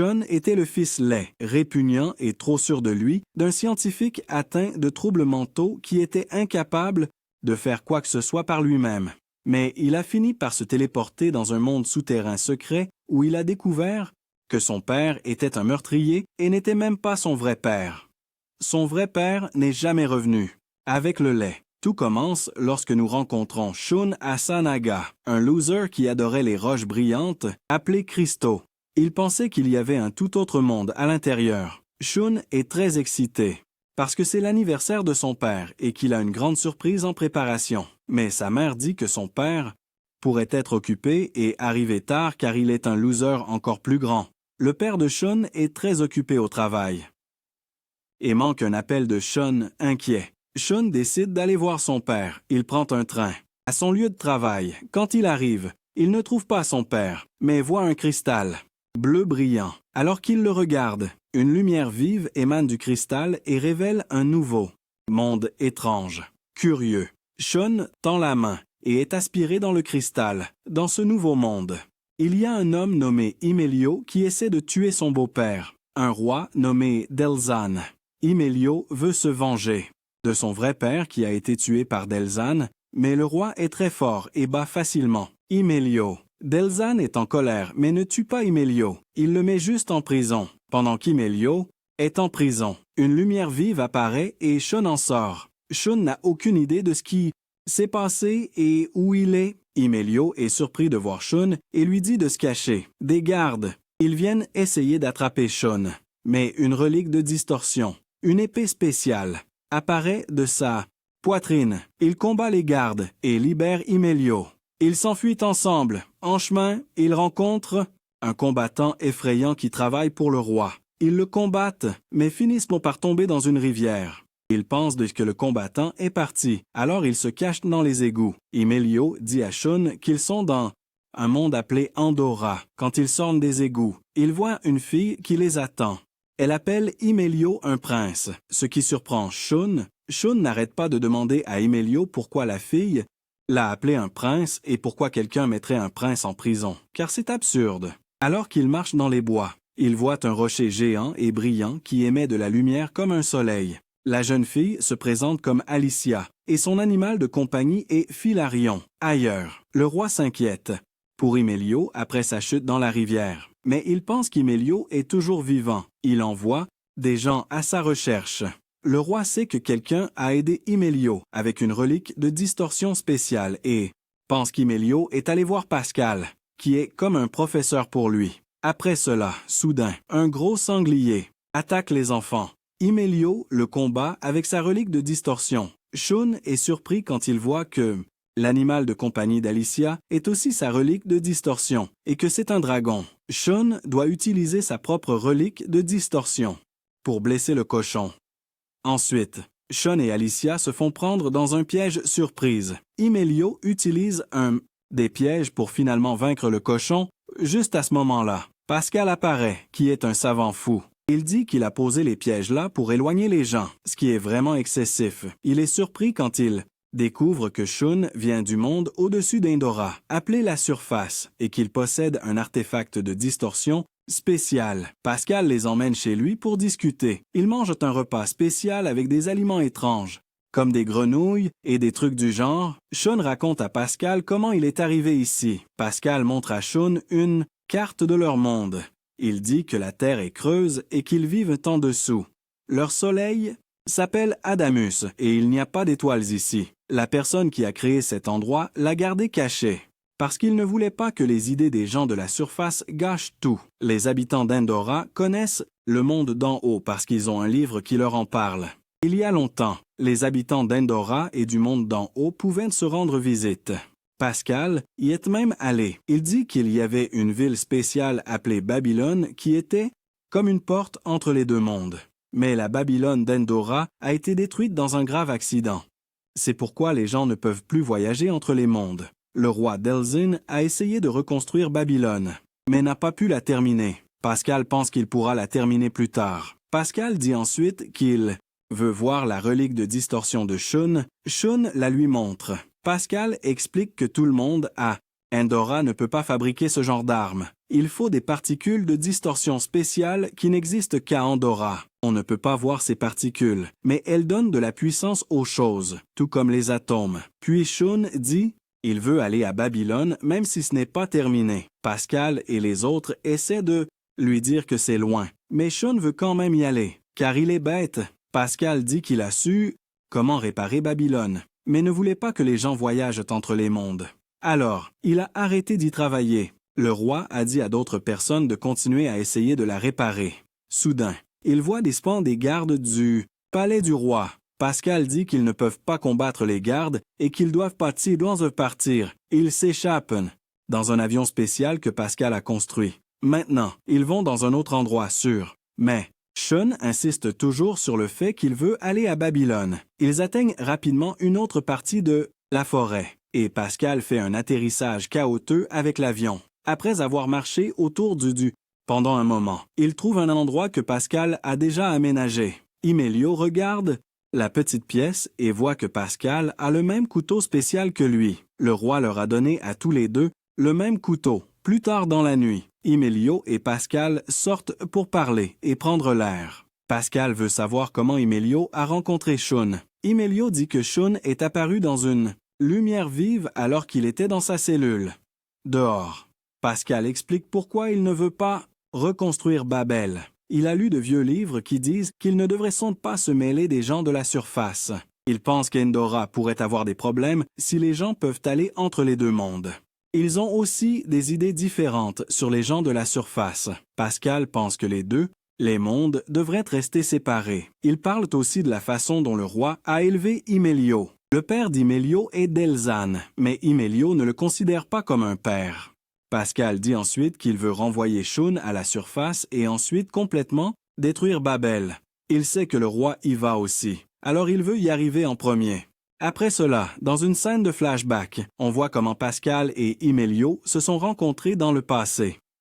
Shun était le fils laid, répugnant et trop sûr de lui d'un scientifique atteint de troubles mentaux qui était incapable de faire quoi que ce soit par lui-même. Mais il a fini par se téléporter dans un monde souterrain secret où il a découvert que son père était un meurtrier et n'était même pas son vrai père. Son vrai père n'est jamais revenu. Avec le lait, tout commence lorsque nous rencontrons Shun Asanaga, un loser qui adorait les roches brillantes, appelé Cristaux. Il pensait qu'il y avait un tout autre monde à l'intérieur. Shun est très excité, parce que c'est l'anniversaire de son père et qu'il a une grande surprise en préparation. Mais sa mère dit que son père pourrait être occupé et arriver tard car il est un loser encore plus grand. Le père de Shun est très occupé au travail et manque un appel de Shun inquiet. Shun décide d'aller voir son père. Il prend un train. À son lieu de travail, quand il arrive, il ne trouve pas son père, mais voit un cristal bleu brillant. Alors qu'il le regarde, une lumière vive émane du cristal et révèle un nouveau monde étrange, curieux. Shun tend la main et est aspiré dans le cristal, dans ce nouveau monde. Il y a un homme nommé Imelio qui essaie de tuer son beau-père, un roi nommé Delzan. Imelio veut se venger de son vrai père qui a été tué par Delzan, mais le roi est très fort et bat facilement Imelio. Delzan est en colère, mais ne tue pas Imelio. Il le met juste en prison. Pendant qu'Imelio est en prison, une lumière vive apparaît et Shun en sort. Shun n'a aucune idée de ce qui s'est passé et où il est. Imelio est surpris de voir Shun et lui dit de se cacher. Des gardes, ils viennent essayer d'attraper Shun. Mais une relique de distorsion, une épée spéciale, apparaît de sa poitrine. Il combat les gardes et libère Imelio. Ils s'enfuient ensemble. En chemin, ils rencontrent un combattant effrayant qui travaille pour le roi. Ils le combattent, mais finissent par tomber dans une rivière. Ils pensent que le combattant est parti, alors ils se cachent dans les égouts. Imelio dit à Shun qu'ils sont dans un monde appelé Andorra. Quand ils sortent des égouts, ils voient une fille qui les attend. Elle appelle Imelio un prince, ce qui surprend Shun. Shun n'arrête pas de demander à Imelio pourquoi la fille l'a appelé un prince et pourquoi quelqu'un mettrait un prince en prison, car c'est absurde. Alors qu'il marche dans les bois, il voit un rocher géant et brillant qui émet de la lumière comme un soleil. La jeune fille se présente comme Alicia, et son animal de compagnie est Filarion. Ailleurs, le roi s'inquiète pour Imelio après sa chute dans la rivière, mais il pense qu'Imelio est toujours vivant. Il envoie des gens à sa recherche. Le roi sait que quelqu'un a aidé Imelio avec une relique de distorsion spéciale et pense qu'Imelio est allé voir Pascal, qui est comme un professeur pour lui. Après cela, soudain, un gros sanglier attaque les enfants. Imelio le combat avec sa relique de distorsion. Shun est surpris quand il voit que l'animal de compagnie d'Alicia est aussi sa relique de distorsion et que c'est un dragon. Shun doit utiliser sa propre relique de distorsion pour blesser le cochon. Ensuite, Shun et Alicia se font prendre dans un piège surprise. Imelio utilise des pièges pour finalement vaincre le cochon. Juste à ce moment-là, Pascal apparaît, qui est un savant fou. Il dit qu'il a posé les pièges là pour éloigner les gens, ce qui est vraiment excessif. Il est surpris quand il découvre que Shun vient du monde au-dessus d'Indora, appelé la Surface, et qu'il possède un artefact de distorsion spécial. Pascal les emmène chez lui pour discuter. Ils mangent un repas spécial avec des aliments étranges, comme des grenouilles et des trucs du genre. Shun raconte à Pascal comment il est arrivé ici. Pascal montre à Shun une carte de leur monde. Il dit que la Terre est creuse et qu'ils vivent en dessous. Leur soleil s'appelle Adamus et il n'y a pas d'étoiles ici. La personne qui a créé cet endroit l'a gardé caché, parce qu'il ne voulait pas que les idées des gens de la surface gâchent tout. Les habitants d'Endora connaissent le monde d'en haut parce qu'ils ont un livre qui leur en parle. Il y a longtemps, les habitants d'Endora et du monde d'en haut pouvaient se rendre visite. Pascal y est même allé. Il dit qu'il y avait une ville spéciale appelée Babylone qui était comme une porte entre les deux mondes. Mais la Babylone d'Endora a été détruite dans un grave accident. C'est pourquoi les gens ne peuvent plus voyager entre les mondes. Le roi Delzin a essayé de reconstruire Babylone, mais n'a pas pu la terminer. Pascal pense qu'il pourra la terminer plus tard. Pascal dit ensuite qu'il veut voir la relique de distorsion de Shun. Shun la lui montre. Pascal explique que tout le monde à Endora ne peut pas fabriquer ce genre d'armes. Il faut des particules de distorsion spéciales qui n'existent qu'à Andorra. On ne peut pas voir ces particules, mais elles donnent de la puissance aux choses, tout comme les atomes. Puis Shun dit « Il veut aller à Babylone même si ce n'est pas terminé. » Pascal et les autres essaient de lui dire que c'est loin, mais Shun veut quand même y aller, car il est bête. Pascal dit qu'il a su comment réparer Babylone, mais ne voulait pas que les gens voyagent entre les mondes. Alors, il a arrêté d'y travailler. Le roi a dit à d'autres personnes de continuer à essayer de la réparer. Soudain, il voit des spans des gardes du palais du roi. Pascal dit qu'ils ne peuvent pas combattre les gardes et qu'ils doivent partir. Ils s'échappent dans un avion spécial que Pascal a construit. Maintenant, ils vont dans un autre endroit sûr. Mais Shun insiste toujours sur le fait qu'il veut aller à Babylone. Ils atteignent rapidement une autre partie de la forêt. Et Pascal fait un atterrissage chaotique avec l'avion. Après avoir marché autour du pendant un moment, il trouve un endroit que Pascal a déjà aménagé. Imelio regarde la petite pièce et voit que Pascal a le même couteau spécial que lui. Le roi leur a donné à tous les deux le même couteau. Plus tard dans la nuit, Imelio et Pascal sortent pour parler et prendre l'air. Pascal veut savoir comment Imelio a rencontré Shun. Imelio dit que Shun est apparu dans une lumière vive alors qu'il était dans sa cellule. Dehors. Pascal explique pourquoi il ne veut pas reconstruire Babel. Il a lu de vieux livres qui disent qu'il ne devrait sans pas se mêler des gens de la surface. Il pense qu'Endora pourrait avoir des problèmes si les gens peuvent aller entre les deux mondes. Ils ont aussi des idées différentes sur les gens de la surface. Pascal pense que les mondes, devraient rester séparés. Ils parlent aussi de la façon dont le roi a élevé Imelio. Le père d'Imelio est Delzan, mais Imelio ne le considère pas comme un père. Pascal dit ensuite qu'il veut renvoyer Shun à la surface et ensuite complètement détruire Babel. Il sait que le roi y va aussi, alors il veut y arriver en premier. Après cela, dans une scène de flashback, on voit comment Pascal et Imelio se sont rencontrés dans le passé.